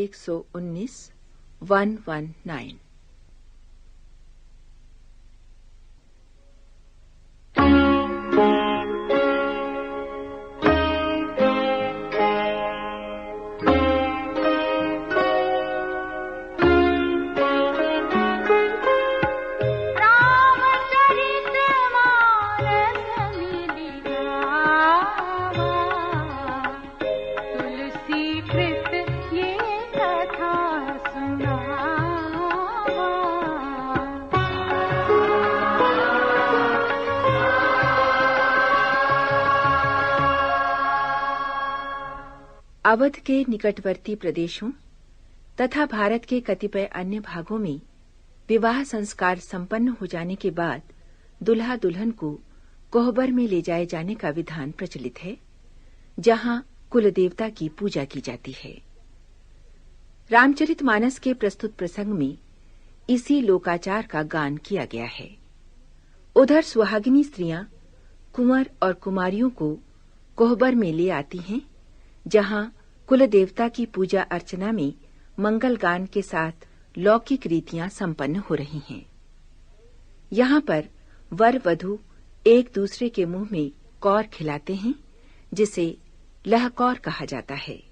119-119। अवध के निकटवर्ती प्रदेशों तथा भारत के कतिपय अन्य भागों में विवाह संस्कार संपन्न हो जाने के बाद दुल्हा दुल्हन को कोहबर में ले जाए जाने का विधान प्रचलित है, जहां कुल देवता की पूजा की जाती है। रामचरितमानस के प्रस्तुत प्रसंग में इसी लोकाचार का गान किया गया है। उधर सुहागिनी स्त्रियां कुंवर और कुमारियों को कोहबर में ले आती हैं, जहां कुल देवता की पूजा अर्चना में मंगल गान के साथ लौकिक रीतियां संपन्न हो रही हैं। यहाँ पर वर वधू एक दूसरे के मुंह में कौर खिलाते हैं, जिसे लहकौर कहा जाता है।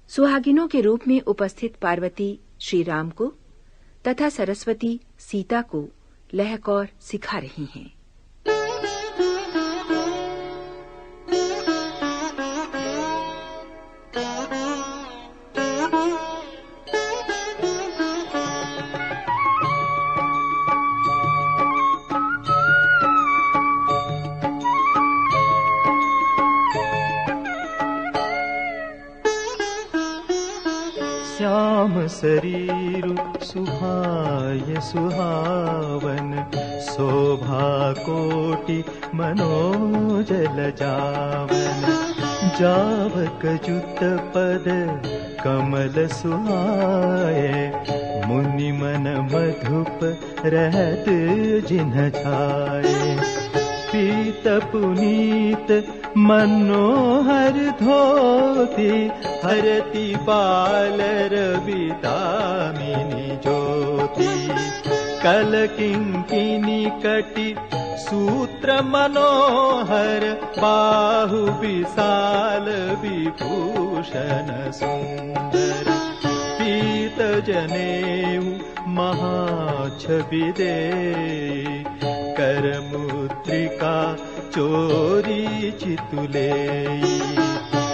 सुहागिनों के रूप में उपस्थित पार्वती श्री राम को तथा सरस्वती सीता को लहकौर सिखा रही हैं। श्याम शरीरु सुहाय सुहावन, शोभा कोटि मनोजल जावन। जावक जुत पद कमल सुहाए, मुनि मन मधुप रहत जिन्ह छाए। पीत पुनीत मनोहर धोती, हरति बाल रविदामिनी ज्योति। कल किंकिनी कटि सूत्र मनोहर, बाहु विशाल विभूषण सुंदर। पीत जनेऊ महाछवि दे, कर मुद्रिका चोरी चितुले।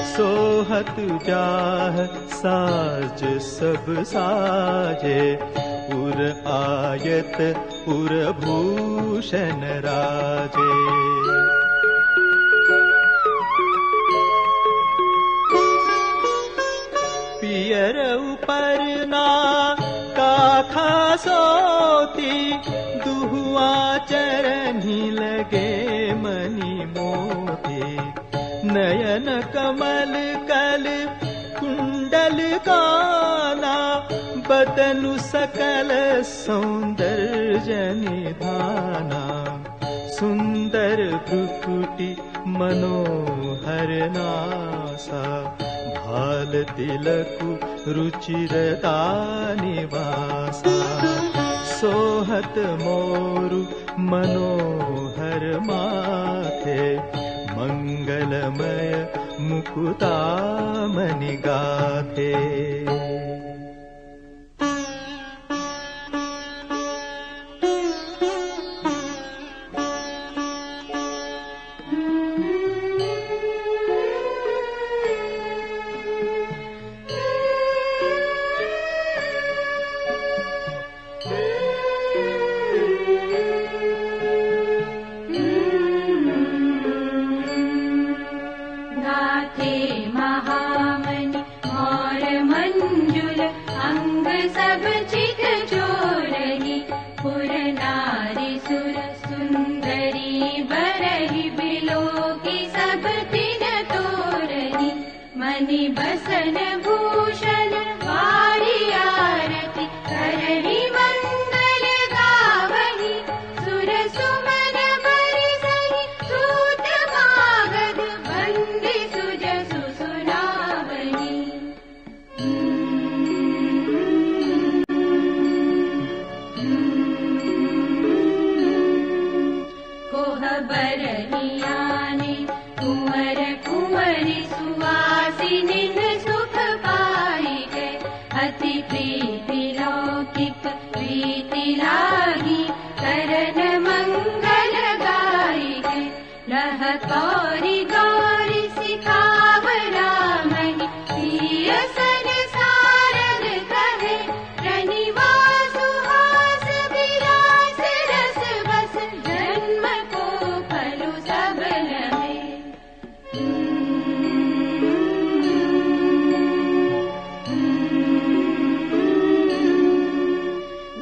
सोहत जाह साज सब साजे, उर आयत उर भूषण राजे। पियर उपरना काखा सोती, दुहुआ चरनी लगे मणि मोती। नयन कमल कल कुंडल काना, बदनु सकल सौंदर्य निधाना। सुंदर भ्रुकुटि मनोहर नासा, भाल तिलकु रुचिरता निवासा। सोहत मोरु मनोहर माथे, मंगलमय मुकुता मणि गाथे। बसन भूषण वारी आरती, करहि मंगल गावहि। सुर सुमन बरसहि सूत कागद, बंदी सुजसु सुनावहि। कुंवर कुंवरी सुवासिनी सुख पाइके अति प्रीति लौकिक प्रीति लागी करन मंगल गाइके लह कौरी गौरी सिखाव रामहि सिय संसारन कहे प्रणिवा सुहास विलास रस बस जन्म को फलु सब लहे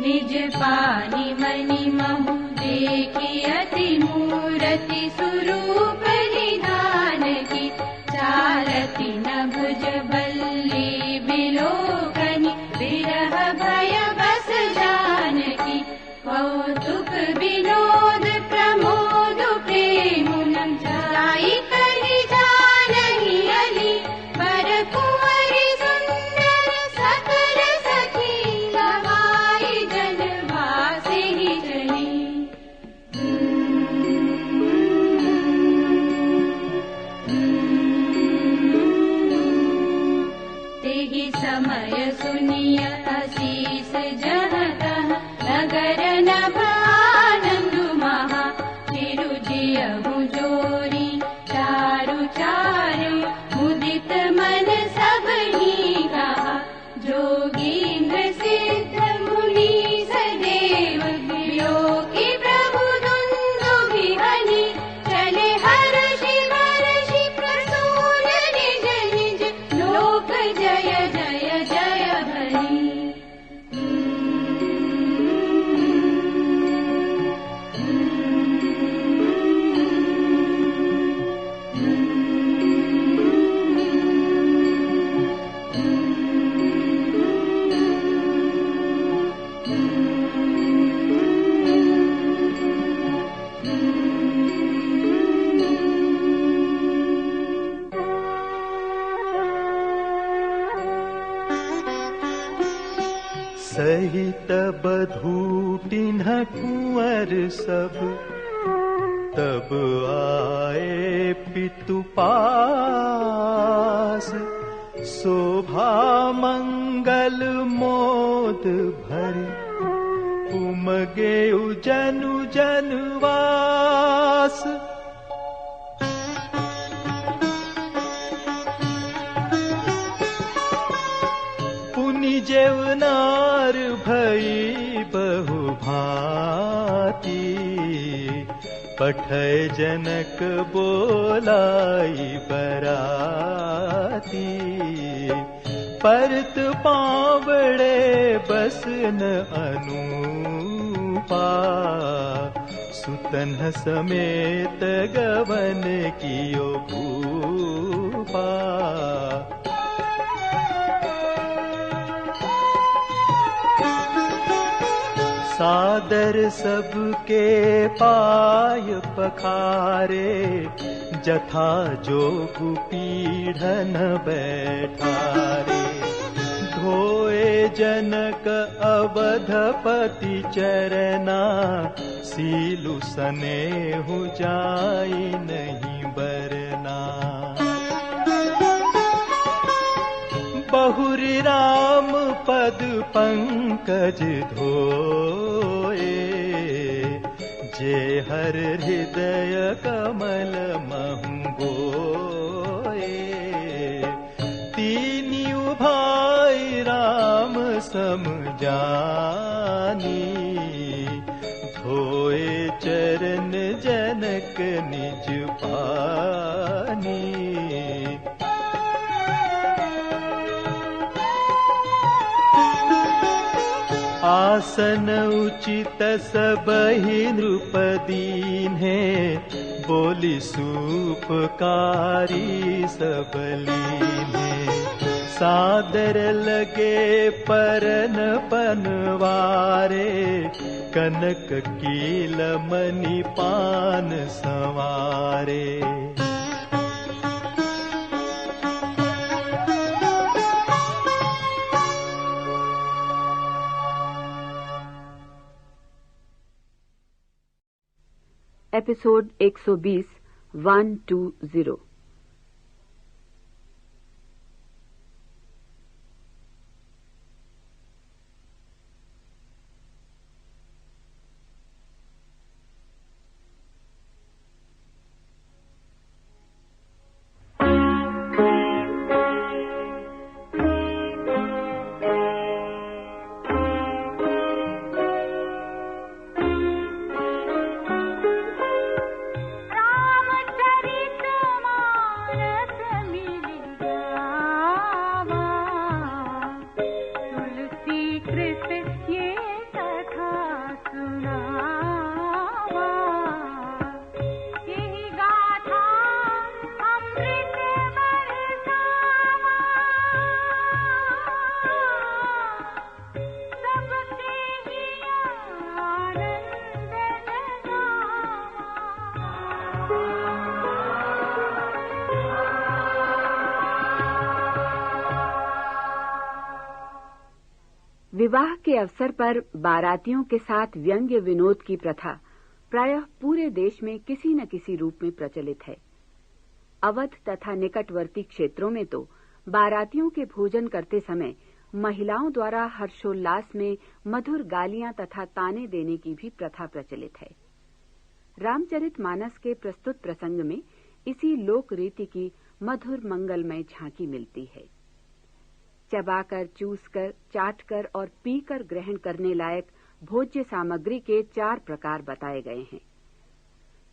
निज पानी मणि महु देखी अति मूरति स्वरूप निधान की चारति न भुज बल्ली बिलोकनि विरह भय बस जानकी कौतुक विनोद प्रमोद प्रेम जाई कहि जानहि अली वर कुंवरी सुंदर सकल सखी लवाई जनवा से ही चली तेहि समय सुनिय असीस जहाँ तहाँ नगर नभ आनंद महा तिरुजियहु जोरी चारु चारु मुदित मन सब ही कहा जोगींद्र सिद्ध मुनि सदेव वियोगी प्रभु दुन्दुभि हनि चले हर्षि वर्षि प्रसून निज निज लोक जय जय जय भनी सहित बधूटिन्ह कुंवर सब तब आए पितु पास शोभा मंगल मोद भरे उमगे जनु जनवास पुनि जेवनार भई बहु भांति पठय जनक बोलाई बराती परत पावड़े बसन अनुपा सुतन समेत गवन कियो भूपा सादर सबके पाय पखारे जथा जोगु पीढ़न बैठारे धोए जनक अवधपति चरना सीलु सनेहु जाई नहीं बरना बहुरी राम पद पंकज धोए जे हर हृदय कमल महु बोए तीनिउ भाई राम सम जानी धोए चरण जनक निज पानी आसन उचित सबहि नृपदीन्हे बोली सूपकारी सबलीन्हे सादर लगे परन पनवारे कनक कील मणि पान संवारे एपिसोड 120 120। विवाह के अवसर पर बारातियों के साथ व्यंग्य विनोद की प्रथा प्रायः पूरे देश में किसी न किसी रूप में प्रचलित है। अवध तथा निकटवर्ती क्षेत्रों में तो बारातियों के भोजन करते समय महिलाओं द्वारा हर्षोल्लास में मधुर गालियां तथा ताने देने की भी प्रथा प्रचलित है। रामचरितमानस के प्रस्तुत प्रसंग में इसी लोक रीति की मधुर मंगलमय झांकी मिलती है। चबाकर, चूसकर, चाटकर और पीकर ग्रहण करने लायक भोज्य सामग्री के 4 प्रकार बताए गए हैं।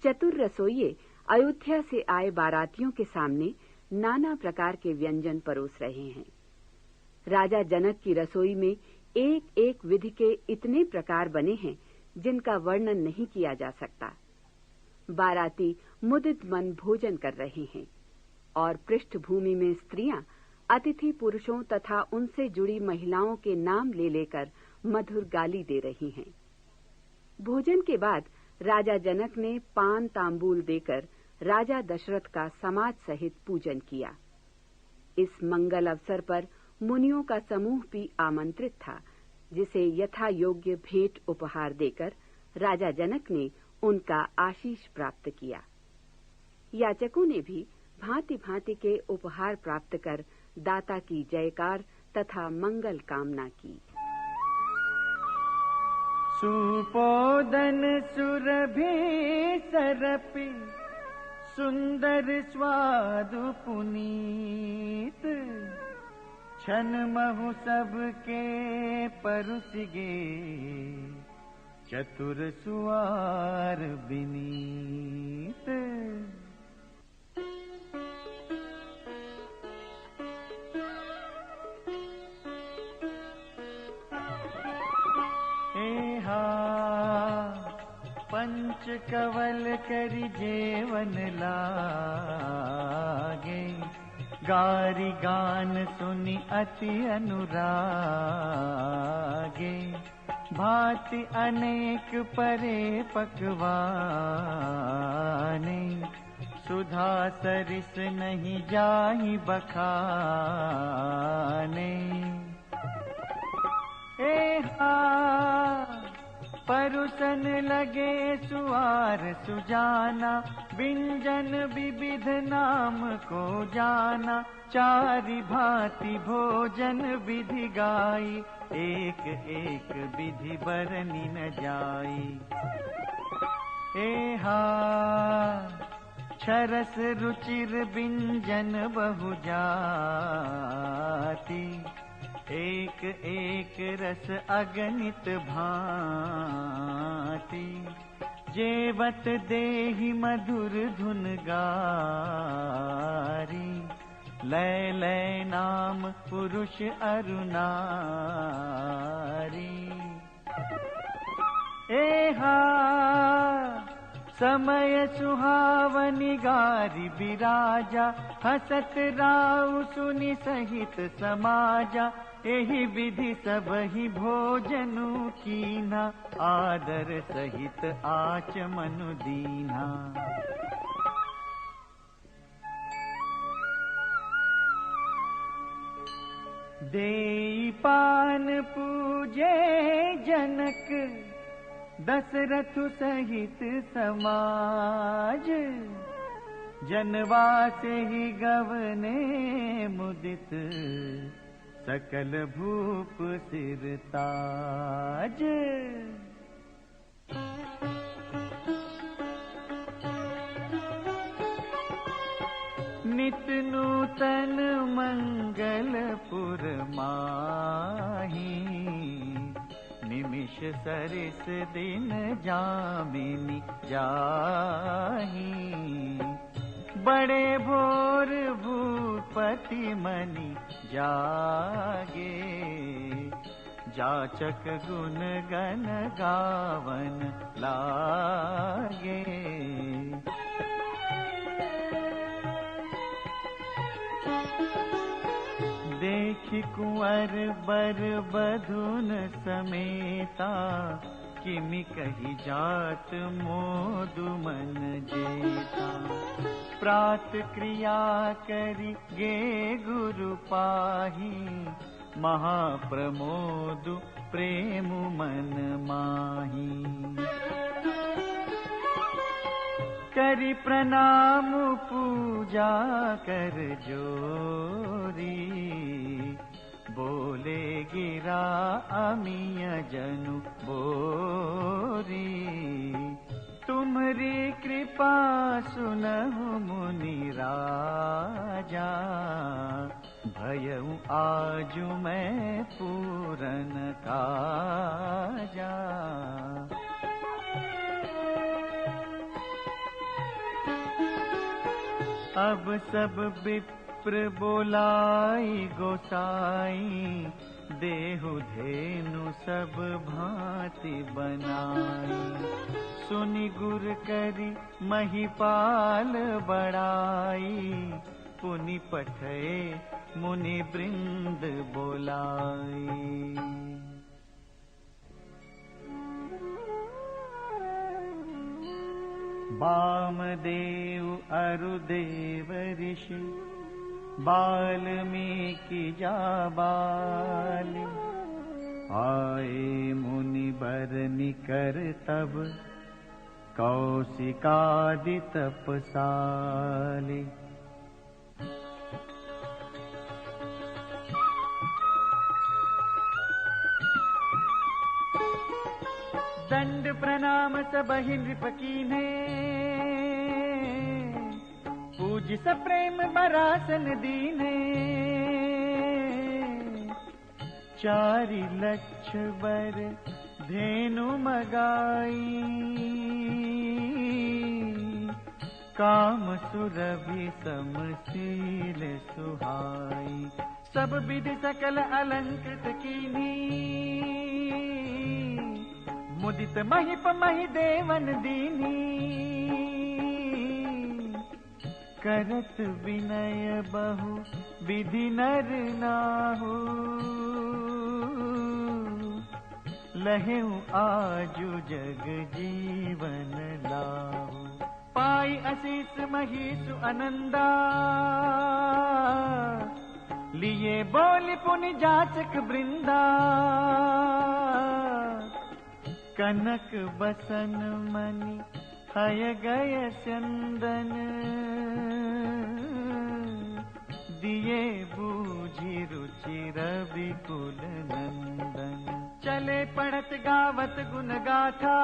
चतुर रसोइये अयोध्या से आए बारातियों के सामने नाना प्रकार के व्यंजन परोस रहे हैं। राजा जनक की रसोई में एक एक विधि के इतने प्रकार बने हैं जिनका वर्णन नहीं किया जा सकता। बाराती मुदित मन भोजन कर रहे हैं और पृष्ठभूमि में स्त्रियां अतिथि पुरुषों तथा उनसे जुड़ी महिलाओं के नाम ले लेकर मधुर गाली दे रही हैं। भोजन के बाद राजा जनक ने पान तांबूल देकर राजा दशरथ का समाज सहित पूजन किया। इस मंगल अवसर पर मुनियों का समूह भी आमंत्रित था, जिसे यथा योग्य भेंट उपहार देकर राजा जनक ने उनका आशीष प्राप्त किया। याचकों ने भी भांति भांति के उपहार प्राप्त कर दाता की जयकार तथा मंगल कामना की। सुपोदन सुरभि सरपि सुंदर स्वादु पुनीत, छन महु सबके परुसिगे चतुर सुवार बिनीत। पंच कवल करि जेवन लागे, गारी गान सुनि अति अनुरागे। भांति अनेक परे पकवाने, सुधा सरिस नहीं जाहि बखाने। परुसन लगे सुआर सुजाना, व्यंजन विविध नाम को जाना। चारि भांति भोजन विधि गाई, एक एक विधि बरनी न जाई। छरस रुचिर व्यंजन बहु जाति, एक एक रस अगणित भांति। जेवत देहि मधुर धुन गारी, लय लय नाम पुरुष अरु नारी। समय सुहावनी गारी बिराजा, हसत राउ सुनि सहित समाजा। एहि विधि सबहि भोजनु कीन्हा, आदर सहित आचमनु दीन्हा। देई पान पूजे जनक, दशरथ सहित समाज। जनवासे ही गवने मुदित सकल भूप सिर ताज। नित नूतन मंगलपुर माही, निमिष सरिस दिन जामिनी जाही। बड़े भोर भूपति मनि जागे, जाचक गुण गण गावन लागे। देखि कुंवर बर बधुन समेता, किमि कही जात मोदु मन जेता। प्रात क्रिया करि गे गुरु पाही, महाप्रमोदु प्रेम मन माही। करि प्रणाम पूजा कर जोरी, बोले गिरा अमिय जनु बोरी। तुम्हारी कृपा सुनहु मुनि राजा, भयउ आजु मैं पूरन काजा। अब सब विप्र बोलाई गोसाई, देहु धेनु सब भांति बनाई। सुनि गुर करि महिपाल बड़ाई, पुनि पठे मुनि वृंद बोलाई। वामदेव अरुदेव ऋषि, वाल्मीकि जाबाल। आए मुनि बरनि कर तब, कौशिकादि तपसाली। दंड प्रणाम सबहि नृप कीन्हे, पूज सप्रेम बरासन दीन्हे। चारि लक्ष बर धेनु मगाई, काम सुरभि समशील सुहाई। सब विधि सकल अलंकृत कीन्ही, मुदित महिप महि देवन दीनी। करत विनय बहु विधि नर नाहु, लहेउ आजु जग जीवन लाहु। पाई असीस महिषु अनंदा, लिए बोल पुनि जाचक वृंदा। कनक बसन मणि हय गय चंदन, दिए बूझी रुचि रवि कुल नंदन। चले पढ़त गावत गुण गाथा,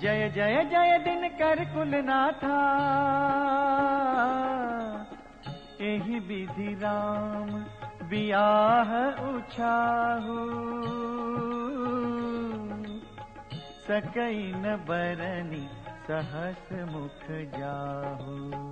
जय जय जय दिन कर कुल नाथा। एहि विधि राम बियाह उछाहु, सकई न बरनी सहस मुख जाहु।